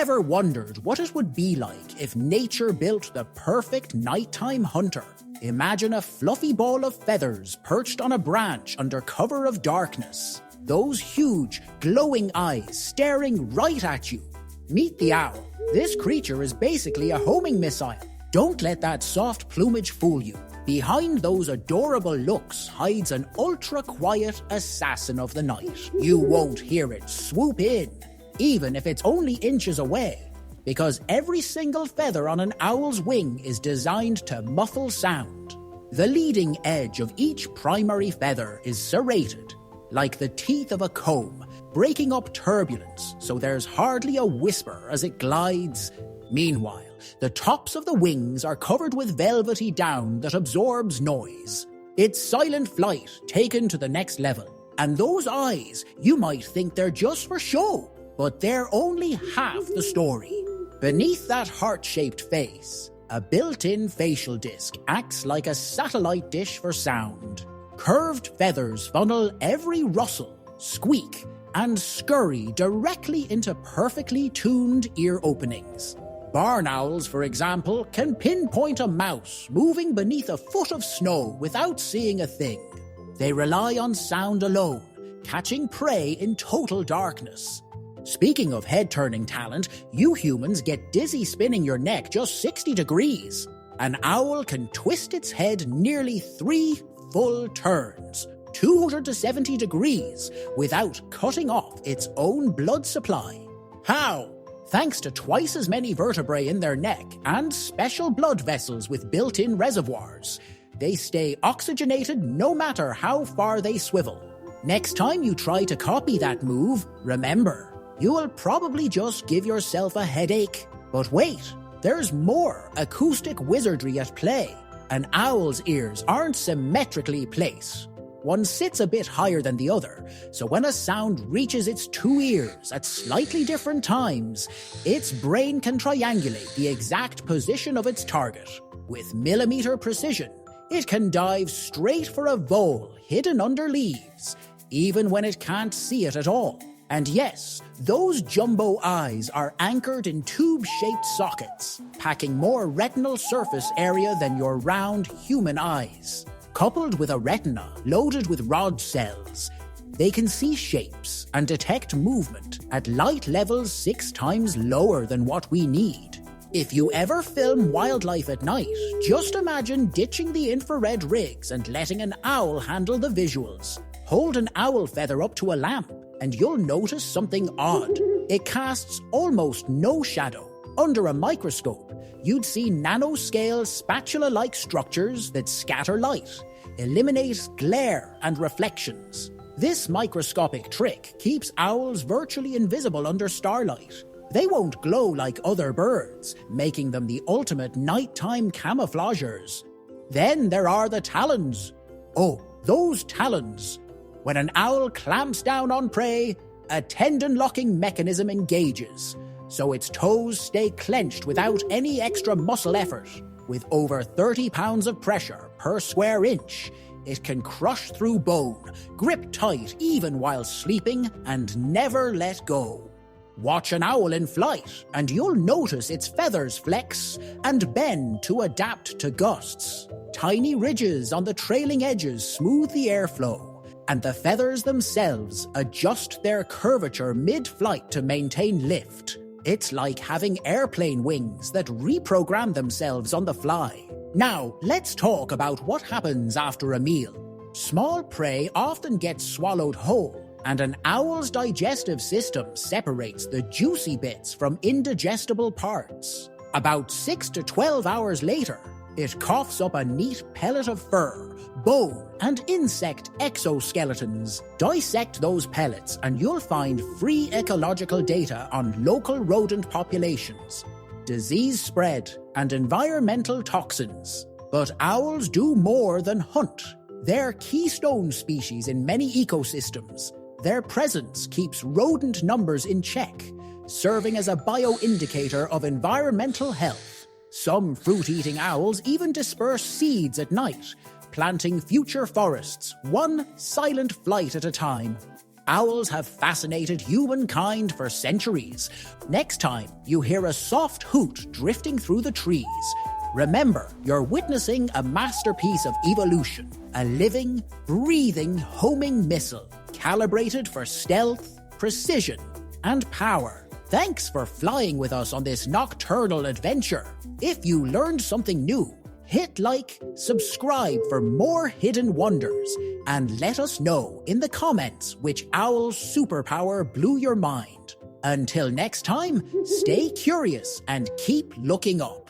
Ever wondered what it would be like if nature built the perfect nighttime hunter? Imagine a fluffy ball of feathers perched on a branch under cover of darkness. Those huge, glowing eyes staring right at you. Meet the owl. This creature is basically a homing missile. Don't let that soft plumage fool you. Behind those adorable looks hides an ultra-quiet assassin of the night. You won't hear it swoop in, even if it's only inches away, because every single feather on an owl's wing is designed to muffle sound. The leading edge of each primary feather is serrated, like the teeth of a comb, breaking up turbulence so there's hardly a whisper as it glides. Meanwhile, the tops of the wings are covered with velvety down that absorbs noise. It's silent flight taken to the next level. And those eyes, you might think they're just for show, but they're only half the story. Beneath that heart-shaped face, a built-in facial disc acts like a satellite dish for sound. Curved feathers funnel every rustle, squeak, and scurry directly into perfectly tuned ear openings. Barn owls, for example, can pinpoint a mouse moving beneath a foot of snow without seeing a thing. They rely on sound alone, catching prey in total darkness. Speaking of head-turning talent, you humans get dizzy spinning your neck just 60 degrees. An owl can twist its head nearly 3 full turns, 270 degrees, without cutting off its own blood supply. How? Thanks to twice as many vertebrae in their neck and special blood vessels with built-in reservoirs. They stay oxygenated no matter how far they swivel. Next time you try to copy that move, remember, you will probably just give yourself a headache. But wait, there's more acoustic wizardry at play. An owl's ears aren't symmetrically placed. One sits a bit higher than the other, so when a sound reaches its 2 ears at slightly different times, its brain can triangulate the exact position of its target. With millimeter precision, it can dive straight for a vole hidden under leaves, even when it can't see it at all. And yes, those jumbo eyes are anchored in tube-shaped sockets, packing more retinal surface area than your round human eyes. Coupled with a retina loaded with rod cells, they can see shapes and detect movement at light levels 6 times lower than what we need. If you ever film wildlife at night, just imagine ditching the infrared rigs and letting an owl handle the visuals. Hold an owl feather up to a lamp, and you'll notice something odd. It casts almost no shadow. Under a microscope, you'd see nanoscale spatula-like structures that scatter light, eliminate glare and reflections. This microscopic trick keeps owls virtually invisible under starlight. They won't glow like other birds, making them the ultimate nighttime camouflagers. Then there are the talons. Oh, those talons. When an owl clamps down on prey, a tendon-locking mechanism engages, so its toes stay clenched without any extra muscle effort. With over 30 pounds of pressure per square inch, it can crush through bone, grip tight even while sleeping, and never let go. Watch an owl in flight, and you'll notice its feathers flex and bend to adapt to gusts. Tiny ridges on the trailing edges smooth the airflow, and the feathers themselves adjust their curvature mid-flight to maintain lift. It's like having airplane wings that reprogram themselves on the fly. Now, let's talk about what happens after a meal. Small prey often gets swallowed whole, and an owl's digestive system separates the juicy bits from indigestible parts. About 6 to 12 hours later, it coughs up a neat pellet of fur, bone, and insect exoskeletons. Dissect those pellets and you'll find free ecological data on local rodent populations, disease spread, and environmental toxins. But owls do more than hunt. They're keystone species in many ecosystems. Their presence keeps rodent numbers in check, serving as a bioindicator of environmental health. Some fruit-eating owls even disperse seeds at night, planting future forests, one silent flight at a time. owls have fascinated humankind for centuries. Next time you hear a soft hoot drifting through the trees, remember you're witnessing a masterpiece of evolution, a living, breathing, homing missile, calibrated for stealth, precision, and power. Thanks for flying with us on this nocturnal adventure. If you learned something new, hit like, subscribe for more hidden wonders, and let us know in the comments which owl's superpower blew your mind. Until next time, stay curious and keep looking up.